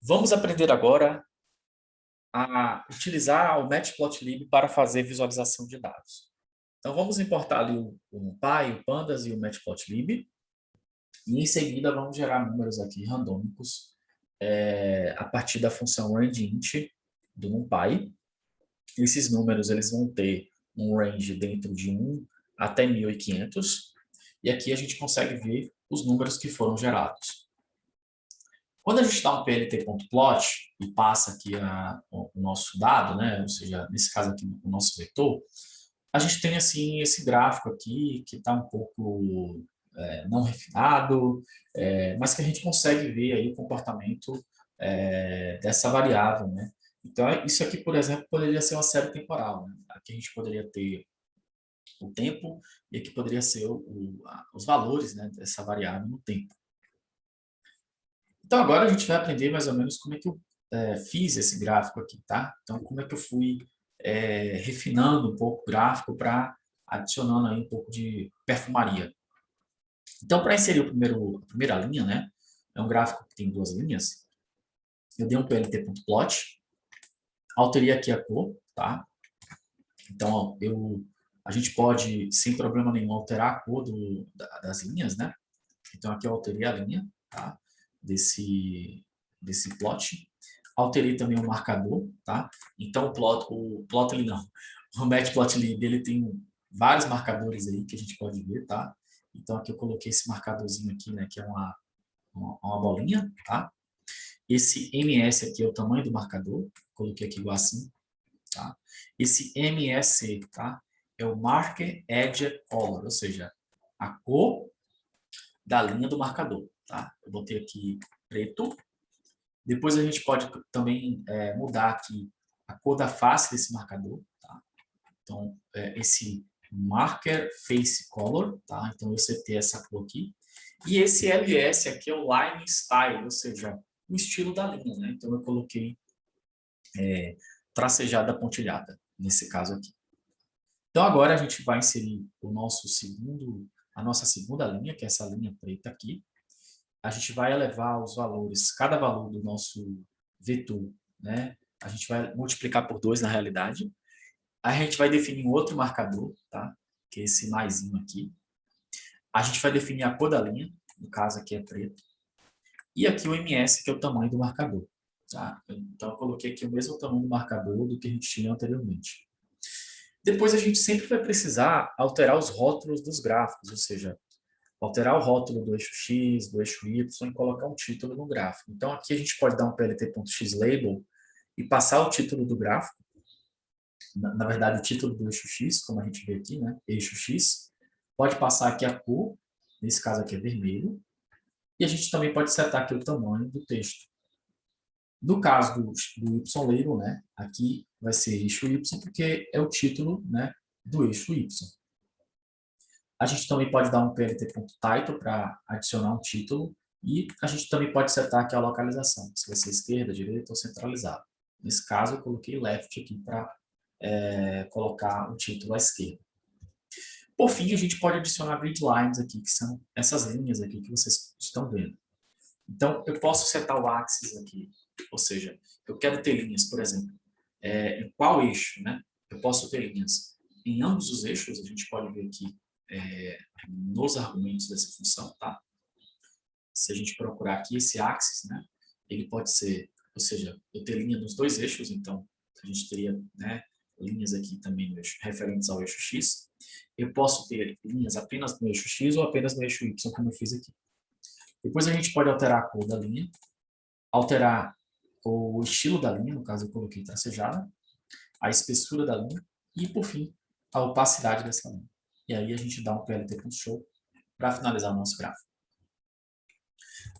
Vamos aprender agora a utilizar o Matplotlib para fazer visualização de dados. Então, vamos importar ali o NumPy, o Pandas e o Matplotlib. E, em seguida, vamos gerar números aqui randômicos a partir da função rangeInt do NumPy. Esses números eles vão ter um range dentro de 1 até 1500. E aqui a gente consegue ver os números que foram gerados. Quando a gente dá um plt.plot e passa aqui o nosso dado, né, ou seja, nesse caso aqui o nosso vetor, a gente tem assim esse gráfico aqui que está um pouco não refinado, mas que a gente consegue ver aí o comportamento dessa variável, né? Então, isso aqui, por exemplo, poderia ser uma série temporal, né? Aqui a gente poderia ter o tempo e aqui poderia ser os valores, né, dessa variável no tempo. Então, agora a gente vai aprender mais ou menos como é que eu fiz esse gráfico aqui, tá? Então, como é que eu fui refinando um pouco o gráfico para adicionando aí um pouco de perfumaria. Então, para inserir a primeira linha, né? É um gráfico que tem duas linhas. Eu dei um plt.plot, alterei aqui a cor, tá? Então, a gente pode, sem problema nenhum, alterar a cor das linhas, né? Então, aqui eu alterei a linha, tá? Desse plot. Alterei também o marcador, tá? Então, o Plotly não, o Matplotlib, ele tem vários marcadores aí que a gente pode ver, tá? Então, aqui eu coloquei esse marcadorzinho aqui, né? Que é uma bolinha, tá? Esse ms aqui é o tamanho do marcador, coloquei aqui igual assim, tá? Esse ms, tá? É o Marker Edge Color, ou seja, a cor da linha do marcador, tá? Eu botei aqui preto. Depois a gente pode também mudar aqui a cor da face desse marcador, tá? Então, esse Marker Face Color, tá? Então, eu setei essa cor aqui. E esse LS aqui é o Line Style, ou seja, o estilo da linha, né? Então, eu coloquei tracejada pontilhada, nesse caso aqui. Então, agora a gente vai inserir a nossa segunda linha, que é essa linha preta aqui. A gente vai elevar os valores, cada valor do nosso vetor, né? A gente vai multiplicar por 2 na realidade. A gente vai definir um outro marcador, tá? Que é esse maisinho aqui. A gente vai definir a cor da linha, no caso aqui é preto. E aqui o ms, que é o tamanho do marcador. Tá? Então, eu coloquei aqui o mesmo tamanho do marcador do que a gente tinha anteriormente. Depois, a gente sempre vai precisar alterar os rótulos dos gráficos, ou seja, alterar o rótulo do eixo X, do eixo Y e colocar um título no gráfico. Então, aqui a gente pode dar um plt.xlabel e passar o título do gráfico, na verdade, o título do eixo X, como a gente vê aqui, né? Eixo X. Pode passar aqui a cor, nesse caso aqui é vermelho, e a gente também pode setar aqui o tamanho do texto. No caso do Y-label, né? Aqui vai ser eixo Y, porque é o título, né, do eixo Y. A gente também pode dar um plt.title para adicionar um título e a gente também pode setar aqui a localização, se vai ser esquerda, direita ou centralizado. Nesse caso, eu coloquei left aqui para colocar o título à esquerda. Por fim, a gente pode adicionar grid lines aqui, que são essas linhas aqui que vocês estão vendo. Então, eu posso setar o axis aqui, ou seja, eu quero ter linhas, por exemplo, em qual eixo, né? Eu posso ter linhas em ambos os eixos, a gente pode ver aqui nos argumentos dessa função, tá? Se a gente procurar aqui esse axis, né? Ele pode ser, ou seja, eu ter linha nos dois eixos, então a gente teria, né, linhas aqui também no eixo, referentes ao eixo X. Eu posso ter linhas apenas no eixo X ou apenas no eixo Y, como eu fiz aqui. Depois a gente pode alterar a cor da linha, alterar o estilo da linha, no caso eu coloquei tracejada, a espessura da linha e, por fim, a opacidade dessa linha. E aí a gente dá um plt.show para finalizar o nosso gráfico.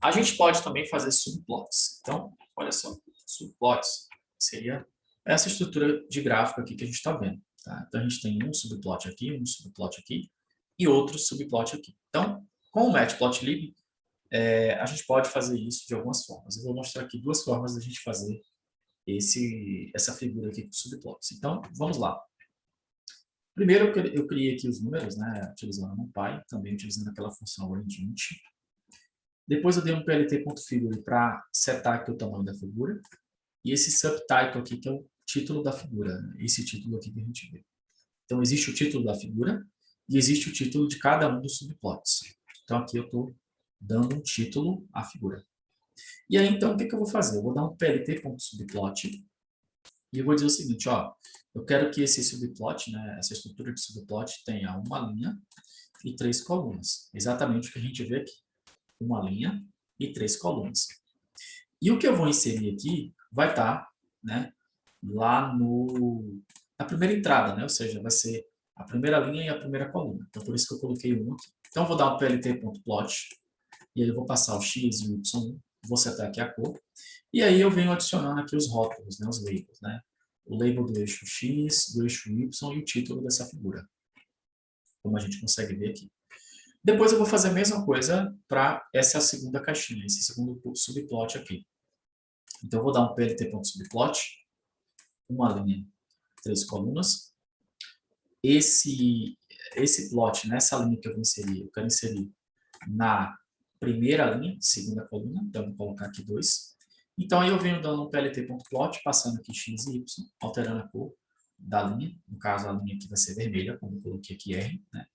A gente pode também fazer subplots. Então, olha só, subplots seria essa estrutura de gráfico aqui que a gente está vendo. Tá? Então, a gente tem um subplot aqui e outro subplot aqui. Então, com o Matplotlib, a gente pode fazer isso de algumas formas. Eu vou mostrar aqui duas formas da gente fazer essa figura aqui com subplots. Então, vamos lá. Primeiro, eu criei aqui os números, né, utilizando o NumPy, também utilizando aquela função rangeInt. Depois eu dei um plt.figure para setar aqui o tamanho da figura. E esse subtitle aqui, que é o título da figura, né? Esse título aqui que a gente vê. Então, existe o título da figura e existe o título de cada um dos subplots. Então, aqui eu estou dando um título à figura. E aí, então, o que eu vou fazer? Eu vou dar um plt.subplot e eu vou dizer o seguinte, ó, eu quero que esse subplot, né, essa estrutura de subplot tenha uma linha e 3 colunas. Exatamente o que a gente vê aqui. Uma linha e 3 colunas. E o que eu vou inserir aqui vai estar, né, lá na primeira entrada, né? Ou seja, vai ser a primeira linha e a primeira coluna. Então, por isso que eu coloquei um aqui. Então, eu vou dar um plt.plot, e aí eu vou passar o x e o y, vou setar aqui a cor, e aí eu venho adicionando aqui os rótulos, né, os labels, né? O label do eixo x, do eixo y e o título dessa figura, como a gente consegue ver aqui. Depois eu vou fazer a mesma coisa para essa segunda caixinha, esse segundo subplot aqui. Então, eu vou dar um plt.subplot, uma linha, 3 colunas. Esse plot, nessa linha que eu vou inserir, eu quero inserir na primeira linha, segunda coluna, então eu vou colocar aqui 2. Então, aí eu venho dando um plt.plot, passando aqui x e y, alterando a cor da linha. No caso, a linha aqui vai ser vermelha, como eu coloquei aqui R, né?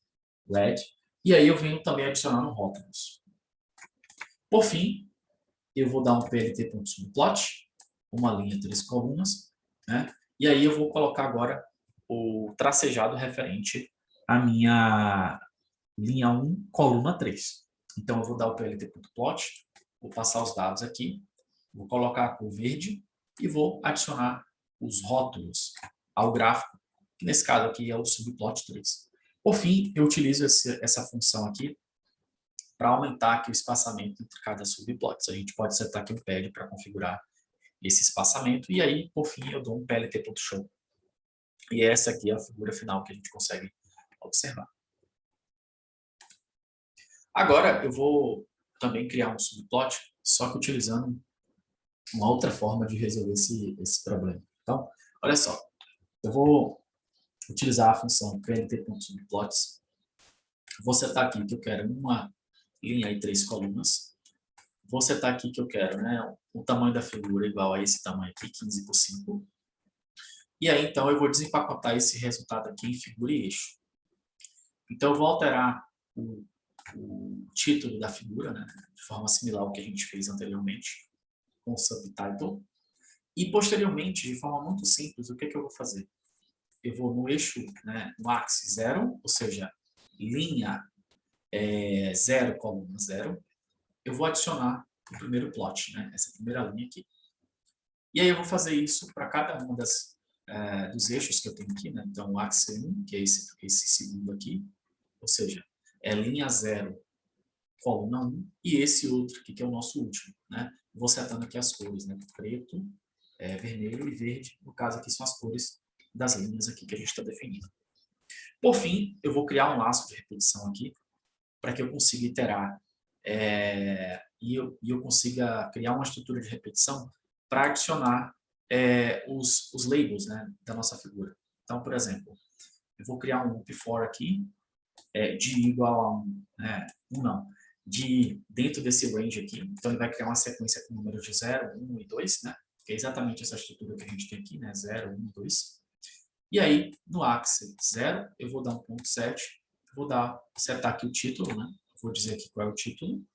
LED. E aí eu venho também adicionando rótulos. Por fim, eu vou dar um plt.subplot, uma linha, 3 colunas, né? E aí eu vou colocar agora o tracejado referente à minha linha 1, coluna 3. Então, eu vou dar o plt.plot, vou passar os dados aqui, vou colocar a cor verde e vou adicionar os rótulos ao gráfico, que nesse caso aqui é o subplot 3. Por fim, eu utilizo essa função aqui para aumentar aqui o espaçamento entre cada subplot. A gente pode setar aqui um pad para configurar esse espaçamento, e aí, por fim, eu dou um plt.show. E essa aqui é a figura final que a gente consegue observar. Agora, eu vou também criar um subplot, só que utilizando uma outra forma de resolver esse problema. Então, olha só, eu vou utilizar a função plt.subplots. Vou setar aqui que eu quero uma linha e 3 colunas. Vou setar aqui que eu quero, né, o tamanho da figura igual a esse tamanho aqui, 15 por 5. E aí, então, eu vou desempacotar esse resultado aqui em figura e eixo. Então, eu vou alterar o título da figura, né, de forma similar ao que a gente fez anteriormente, com o subtitle. E, posteriormente, de forma muito simples, o que eu vou fazer? Eu vou no eixo, né, no axis 0, ou seja, linha 0, coluna 0, eu vou adicionar o primeiro plot, né, essa primeira linha aqui. E aí eu vou fazer isso para cada um dos eixos que eu tenho aqui, né? Então, o axis 1, que é esse segundo aqui, ou seja, é linha 0, coluna 1, e esse outro aqui, que é o nosso último, né? Vou setando aqui as cores, né? Preto, vermelho e verde. No caso aqui são as cores das linhas aqui que a gente está definindo. Por fim, eu vou criar um laço de repetição aqui, para que eu consiga iterar e eu consiga criar uma estrutura de repetição para adicionar os labels, né, da nossa figura. Então, por exemplo, eu vou criar um loop for aqui, de igual a 1, né, 1 não, de dentro desse range aqui. Então, ele vai criar uma sequência com números de 0, 1 e 2, né, que é exatamente essa estrutura que a gente tem aqui, né, 0, 1, 2. E aí, no axis 0, eu vou dar um ponto 7, vou setar aqui o título, né, vou dizer aqui qual é o título.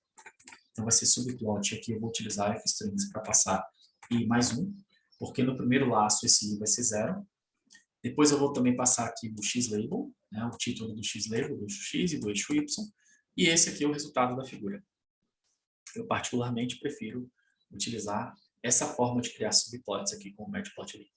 Então, vai ser subplot. Aqui eu vou utilizar fstrings para passar i mais 1, porque no primeiro laço esse i vai ser 0. Depois eu vou também passar aqui o xlabel, né, o título do xlabel, do eixo x e do eixo y. E esse aqui é o resultado da figura. Eu particularmente prefiro utilizar essa forma de criar subplots aqui com o matplotlib.